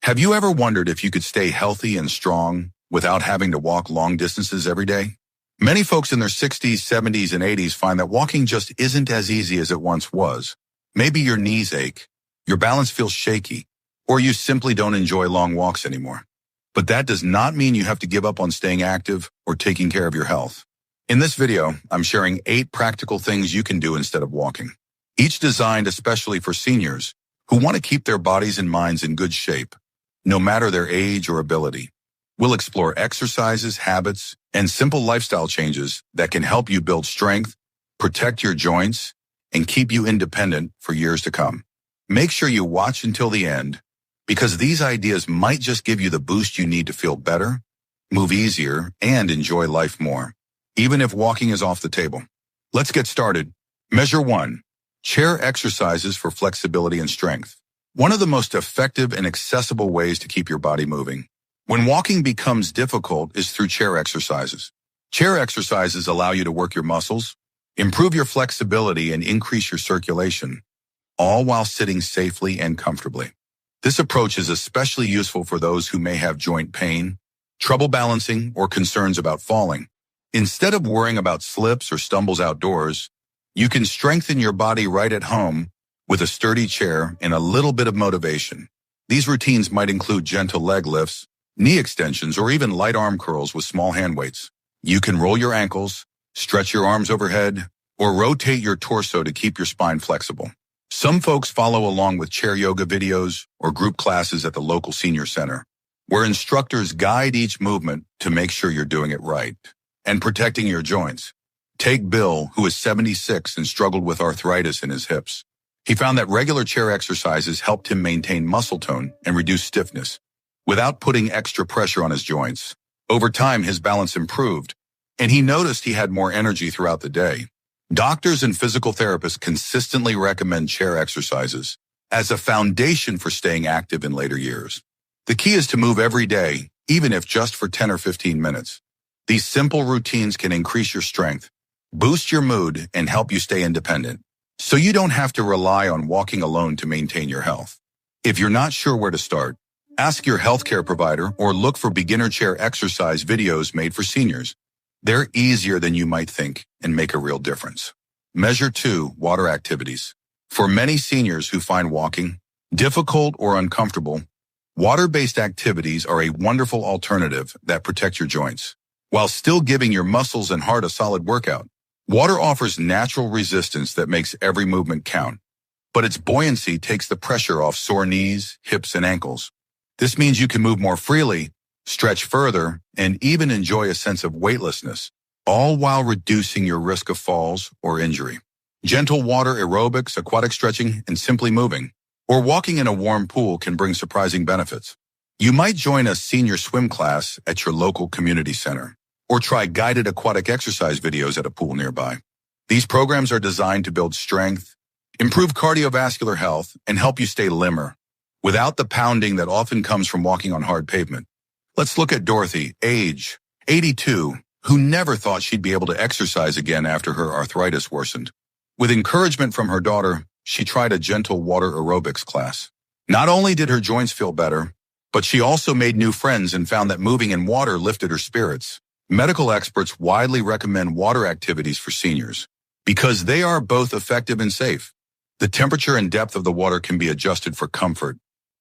Have you ever wondered if you could stay healthy and strong without having to walk long distances every day? Many folks in their 60s, 70s, and 80s find that walking just isn't as easy as it once was. Maybe your knees ache, your balance feels shaky, or you simply don't enjoy long walks anymore. But that does not mean you have to give up on staying active or taking care of your health. In this video, I'm sharing 8 practical things you can do instead of walking, each designed especially for seniors who want to keep their bodies and minds in good shape, no matter their age or ability. We'll explore exercises, habits, and simple lifestyle changes that can help you build strength, protect your joints, and keep you independent for years to come. Make sure you watch until the end, because these ideas might just give you the boost you need to feel better, move easier, and enjoy life more, even if walking is off the table. Let's get started. Measure 1. Chair exercises for flexibility and strength. One of the most effective and accessible ways to keep your body moving when walking becomes difficult is through chair exercises. Chair exercises allow you to work your muscles, improve your flexibility, and increase your circulation, all while sitting safely and comfortably. This approach is especially useful for those who may have joint pain, trouble balancing, or concerns about falling. Instead of worrying about slips or stumbles outdoors, you can strengthen your body right at home with a sturdy chair and a little bit of motivation. These routines might include gentle leg lifts, knee extensions, or even light arm curls with small hand weights. You can roll your ankles, stretch your arms overhead, or rotate your torso to keep your spine flexible. Some folks follow along with chair yoga videos or group classes at the local senior center, where instructors guide each movement to make sure you're doing it right and protecting your joints. Take Bill, who is 76 and struggled with arthritis in his hips. He found that regular chair exercises helped him maintain muscle tone and reduce stiffness without putting extra pressure on his joints. Over time, his balance improved, and he noticed he had more energy throughout the day. Doctors and physical therapists consistently recommend chair exercises as a foundation for staying active in later years. The key is to move every day, even if just for 10 or 15 minutes. These simple routines can increase your strength, boost your mood, and help you stay independent, so you don't have to rely on walking alone to maintain your health. If you're not sure where to start, ask your healthcare provider or look for beginner chair exercise videos made for seniors. They're easier than you might think and make a real difference. Measure 2. Water activities. For many seniors who find walking difficult or uncomfortable, water-based activities are a wonderful alternative that protect your joints, while still giving your muscles and heart a solid workout. Water offers natural resistance that makes every movement count, but its buoyancy takes the pressure off sore knees, hips, and ankles. This means you can move more freely, stretch further, and even enjoy a sense of weightlessness, all while reducing your risk of falls or injury. Gentle water aerobics, aquatic stretching, and simply moving, or walking in a warm pool can bring surprising benefits. You might join a senior swim class at your local community center, or try guided aquatic exercise videos at a pool nearby. These programs are designed to build strength, improve cardiovascular health, and help you stay limber, without the pounding that often comes from walking on hard pavement. Let's look at Dorothy, age 82, who never thought she'd be able to exercise again after her arthritis worsened. With encouragement from her daughter, she tried a gentle water aerobics class. Not only did her joints feel better, but she also made new friends and found that moving in water lifted her spirits. Medical experts widely recommend water activities for seniors because they are both effective and safe. The temperature and depth of the water can be adjusted for comfort,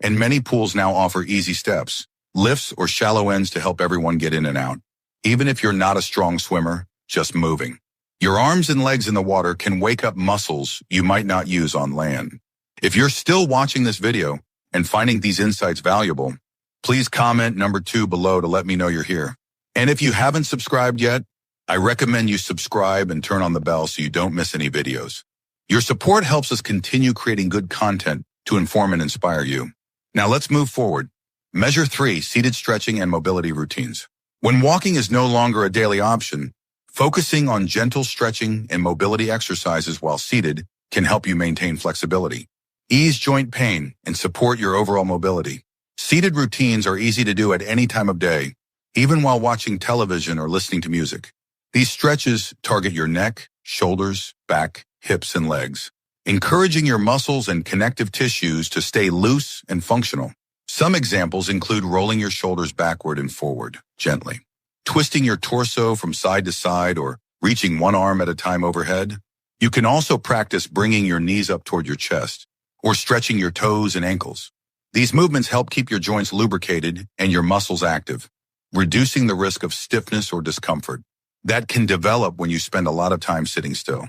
and many pools now offer easy steps, lifts, or shallow ends to help everyone get in and out. Even if you're not a strong swimmer, just moving your arms and legs in the water can wake up muscles you might not use on land. If you're still watching this video and finding these insights valuable, please comment number 2 below to let me know you're here. And if you haven't subscribed yet, I recommend you subscribe and turn on the bell so you don't miss any videos. Your support helps us continue creating good content to inform and inspire you. Now let's move forward. Measure 3. Seated stretching and mobility routines. When walking is no longer a daily option, focusing on gentle stretching and mobility exercises while seated can help you maintain flexibility, ease joint pain, and support your overall mobility. Seated routines are easy to do at any time of day, even while watching television or listening to music. These stretches target your neck, shoulders, back, hips, and legs, encouraging your muscles and connective tissues to stay loose and functional. Some examples include rolling your shoulders backward and forward, gently, twisting your torso from side to side or reaching one arm at a time overhead. You can also practice bringing your knees up toward your chest or stretching your toes and ankles. These movements help keep your joints lubricated and your muscles active, reducing the risk of stiffness or discomfort that can develop when you spend a lot of time sitting still.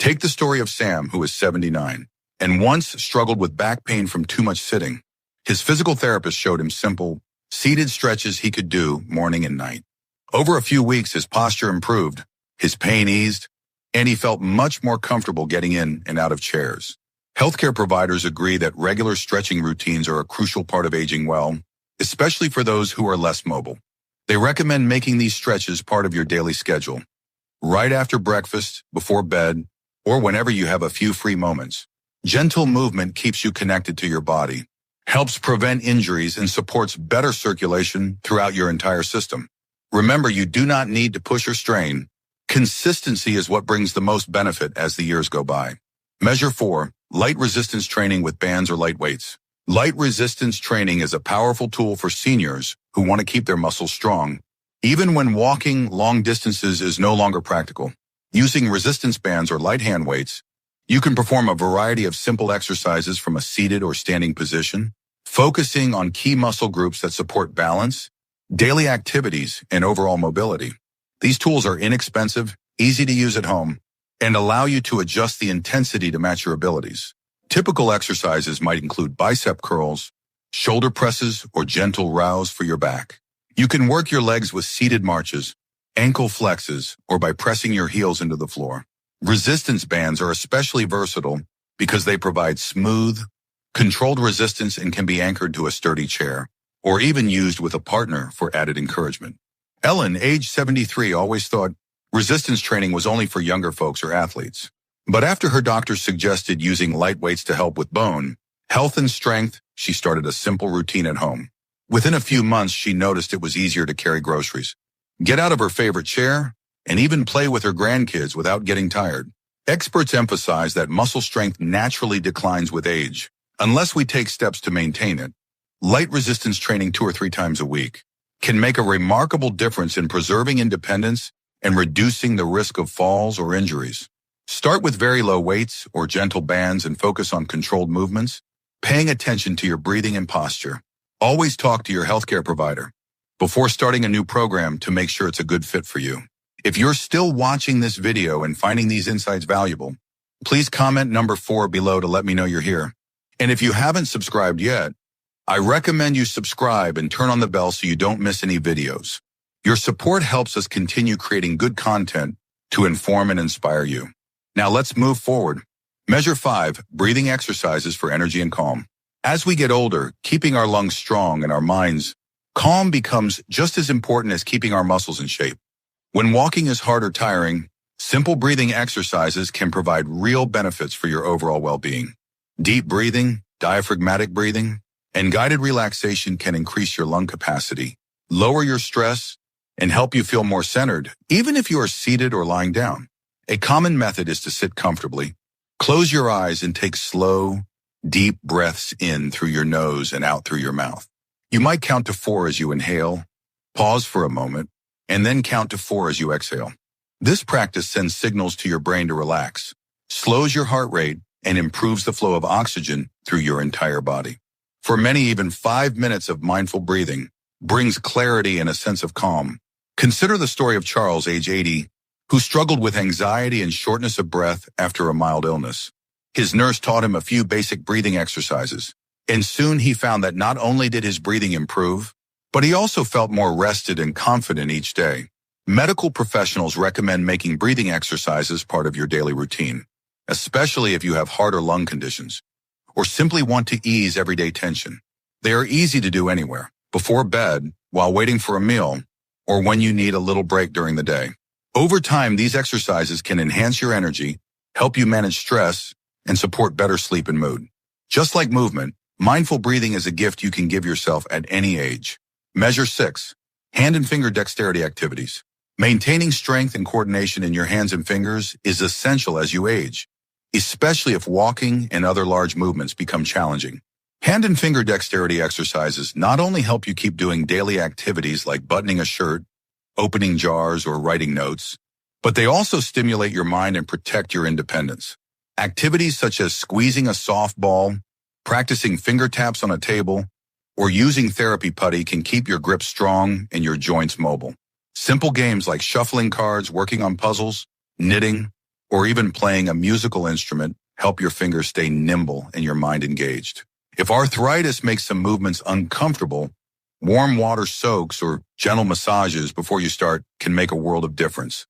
Take the story of Sam, who is 79, and once struggled with back pain from too much sitting. His physical therapist showed him simple, seated stretches he could do morning and night. Over a few weeks, his posture improved, his pain eased, and he felt much more comfortable getting in and out of chairs. Healthcare providers agree that regular stretching routines are a crucial part of aging well, especially for those who are less mobile. They recommend making these stretches part of your daily schedule, right after breakfast, before bed, or whenever you have a few free moments. Gentle movement keeps you connected to your body, helps prevent injuries, and supports better circulation throughout your entire system. Remember, you do not need to push or strain. Consistency is what brings the most benefit as the years go by. Measure 4, light resistance training with bands or light weights. Light resistance training is a powerful tool for seniors who want to keep their muscles strong, even when walking long distances is no longer practical. Using resistance bands or light hand weights, you can perform a variety of simple exercises from a seated or standing position, focusing on key muscle groups that support balance, daily activities, and overall mobility. These tools are inexpensive, easy to use at home, and allow you to adjust the intensity to match your abilities. Typical exercises might include bicep curls, shoulder presses, or gentle rows for your back. You can work your legs with seated marches, ankle flexes, or by pressing your heels into the floor. Resistance bands are especially versatile because they provide smooth, controlled resistance and can be anchored to a sturdy chair, or even used with a partner for added encouragement. Ellen, age 73, always thought resistance training was only for younger folks or athletes. But after her doctor suggested using light weights to help with bone, health, and strength, she started a simple routine at home. Within a few months, she noticed it was easier to carry groceries, get out of her favorite chair, and even play with her grandkids without getting tired. Experts emphasize that muscle strength naturally declines with age, unless we take steps to maintain it. Light resistance training 2 or 3 times a week can make a remarkable difference in preserving independence and reducing the risk of falls or injuries. Start with very low weights or gentle bands and focus on controlled movements, paying attention to your breathing and posture. Always talk to your healthcare provider before starting a new program to make sure it's a good fit for you. If you're still watching this video and finding these insights valuable, please comment number 4 below to let me know you're here. And if you haven't subscribed yet, I recommend you subscribe and turn on the bell so you don't miss any videos. Your support helps us continue creating good content to inform and inspire you. Now let's move forward. Measure 5, breathing exercises for energy and calm. As we get older, keeping our lungs strong and our minds calm becomes just as important as keeping our muscles in shape. When walking is hard or tiring, simple breathing exercises can provide real benefits for your overall well-being. Deep breathing, diaphragmatic breathing, and guided relaxation can increase your lung capacity, lower your stress, and help you feel more centered, even if you are seated or lying down. A common method is to sit comfortably. Close your eyes and take slow, deep breaths in through your nose and out through your mouth. You might count to 4 as you inhale, pause for a moment, and then count to 4 as you exhale. This practice sends signals to your brain to relax, slows your heart rate, and improves the flow of oxygen through your entire body. For many, even 5 minutes of mindful breathing brings clarity and a sense of calm. Consider the story of Charles, age 80, who struggled with anxiety and shortness of breath after a mild illness. His nurse taught him a few basic breathing exercises, and soon he found that not only did his breathing improve, but he also felt more rested and confident each day. Medical professionals recommend making breathing exercises part of your daily routine, especially if you have heart or lung conditions, or simply want to ease everyday tension. They are easy to do anywhere, before bed, while waiting for a meal, or when you need a little break during the day. Over time, these exercises can enhance your energy, help you manage stress, and support better sleep and mood. Just like movement, mindful breathing is a gift you can give yourself at any age. Measure 6, hand and finger dexterity activities. Maintaining strength and coordination in your hands and fingers is essential as you age, especially if walking and other large movements become challenging. Hand and finger dexterity exercises not only help you keep doing daily activities like buttoning a shirt, opening jars, or writing notes, but they also stimulate your mind and protect your independence. Activities such as squeezing a softball, practicing finger taps on a table, or using therapy putty can keep your grip strong and your joints mobile. Simple games like shuffling cards, working on puzzles, knitting, or even playing a musical instrument help your fingers stay nimble and your mind engaged. If arthritis makes some movements uncomfortable, warm water soaks or gentle massages before you start can make a world of difference.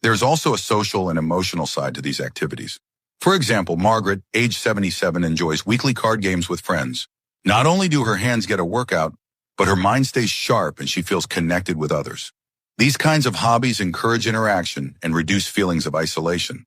There's also a social and emotional side to these activities. For example, Margaret, age 77, enjoys weekly card games with friends. Not only do her hands get a workout, but her mind stays sharp and she feels connected with others. These kinds of hobbies encourage interaction and reduce feelings of isolation,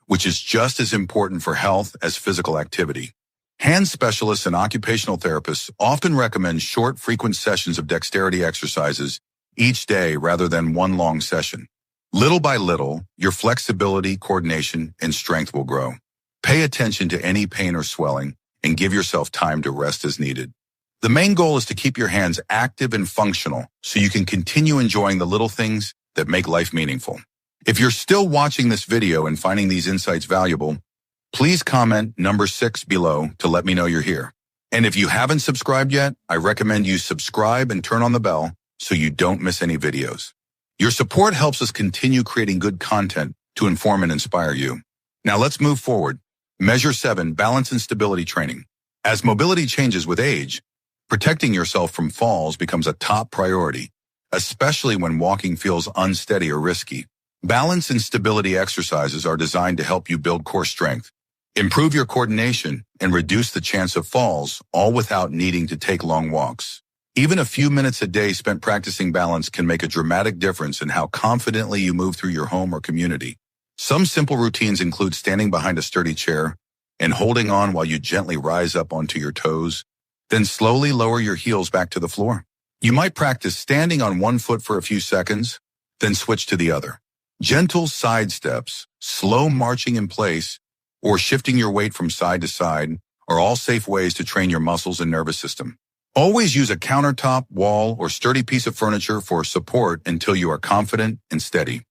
which is just as important for health as physical activity. Hand specialists and occupational therapists often recommend short, frequent sessions of dexterity exercises each day rather than one long session. Little by little, your flexibility, coordination, and strength will grow. Pay attention to any pain or swelling and give yourself time to rest as needed. The main goal is to keep your hands active and functional so you can continue enjoying the little things that make life meaningful. If you're still watching this video and finding these insights valuable, please comment number 6 below to let me know you're here. And if you haven't subscribed yet, I recommend you subscribe and turn on the bell so you don't miss any videos. Your support helps us continue creating good content to inform and inspire you. Now let's move forward. Measure 7, balance and stability training. As mobility changes with age, protecting yourself from falls becomes a top priority, especially when walking feels unsteady or risky. Balance and stability exercises are designed to help you build core strength, improve your coordination, and reduce the chance of falls, all without needing to take long walks. Even a few minutes a day spent practicing balance can make a dramatic difference in how confidently you move through your home or community. Some simple routines include standing behind a sturdy chair and holding on while you gently rise up onto your toes, then slowly lower your heels back to the floor. You might practice standing on one foot for a few seconds, then switch to the other. Gentle side steps, slow marching in place, or shifting your weight from side to side are all safe ways to train your muscles and nervous system. Always use a countertop, wall, or sturdy piece of furniture for support until you are confident and steady.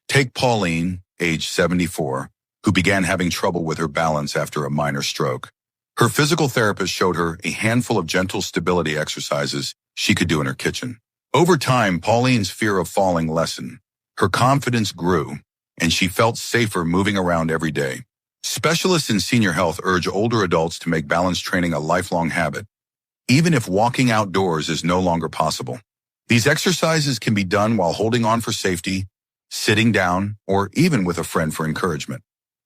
Take Pauline, age 74, who began having trouble with her balance after a minor stroke. Her physical therapist showed her a handful of gentle stability exercises she could do in her kitchen. Over time, Pauline's fear of falling lessened. Her confidence grew, and she felt safer moving around every day. Specialists in senior health urge older adults to make balance training a lifelong habit, even if walking outdoors is no longer possible. These exercises can be done while holding on for safety, sitting down, or even with a friend for encouragement.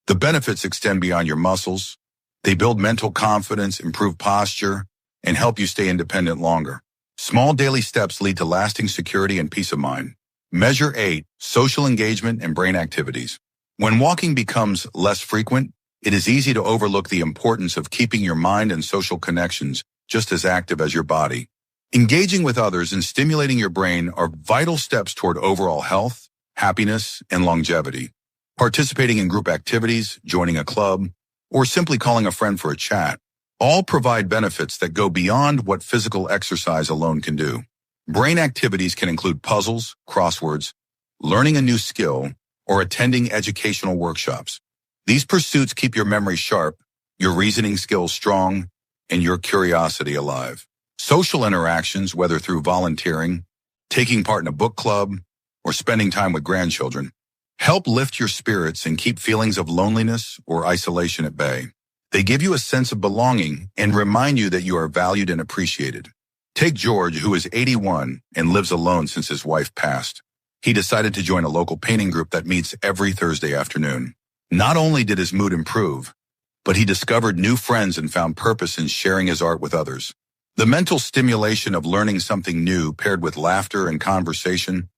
The benefits extend beyond your muscles. They build mental confidence, improve posture, and help you stay independent longer. Small daily steps lead to lasting security and peace of mind. Measure 8, social engagement and brain activities. When walking becomes less frequent, it is easy to overlook the importance of keeping your mind and social connections just as active as your body. Engaging with others and stimulating your brain are vital steps toward overall health, happiness, and longevity. Participating in group activities, joining a club, or simply calling a friend for a chat all provide benefits that go beyond what physical exercise alone can do. Brain activities can include puzzles, crosswords, learning a new skill, or attending educational workshops. These pursuits keep your memory sharp, your reasoning skills strong, and your curiosity alive. Social interactions, whether through volunteering, taking part in a book club, or spending time with grandchildren, help lift your spirits and keep feelings of loneliness or isolation at bay. They give you a sense of belonging and remind you that you are valued and appreciated. Take George, who is 81 and lives alone since his wife passed. He decided to join a local painting group that meets every Thursday afternoon. Not only did his mood improve, but he discovered new friends and found purpose in sharing his art with others. The mental stimulation of learning something new paired with laughter and conversation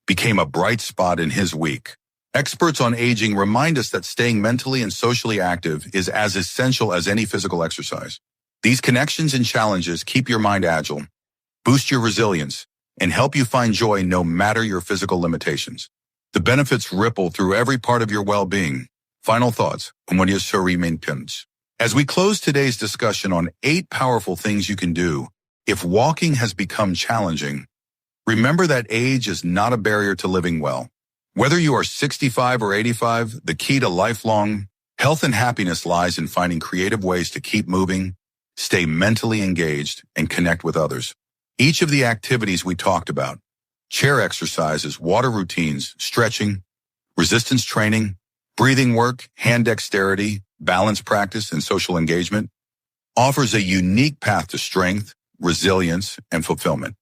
became a bright spot in his week. Experts on aging remind us that staying mentally and socially active is as essential as any physical exercise. These connections and challenges keep your mind agile, boost your resilience, and help you find joy no matter your physical limitations. The benefits ripple through every part of your well-being. Final thoughts. Comment sur email pins. As we close today's discussion on 8 powerful things you can do if walking has become challenging, remember that age is not a barrier to living well. Whether you are 65 or 85, the key to lifelong health and happiness lies in finding creative ways to keep moving, stay mentally engaged, and connect with others. Each of the activities we talked about, chair exercises, water routines, stretching, resistance training, breathing work, hand dexterity, balance practice, and social engagement, offers a unique path to strength, resilience, and fulfillment.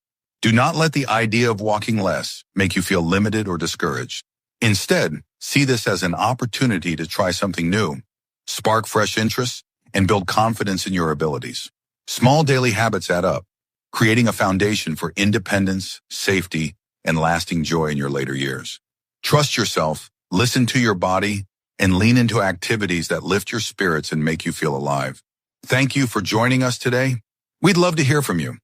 Do not let the idea of walking less make you feel limited or discouraged. Instead, see this as an opportunity to try something new, spark fresh interests, and build confidence in your abilities. Small daily habits add up, creating a foundation for independence, safety, and lasting joy in your later years. Trust yourself, listen to your body, and lean into activities that lift your spirits and make you feel alive. Thank you for joining us today. We'd love to hear from you.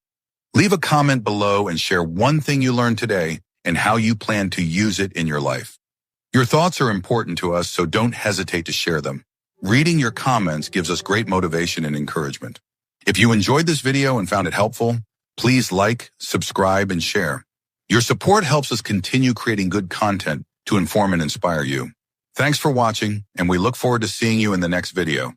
Leave a comment below and share one thing you learned today and how you plan to use it in your life. Your thoughts are important to us, so don't hesitate to share them. Reading your comments gives us great motivation and encouragement. If you enjoyed this video and found it helpful, please like, subscribe, and share. Your support helps us continue creating good content to inform and inspire you. Thanks for watching, and we look forward to seeing you in the next video.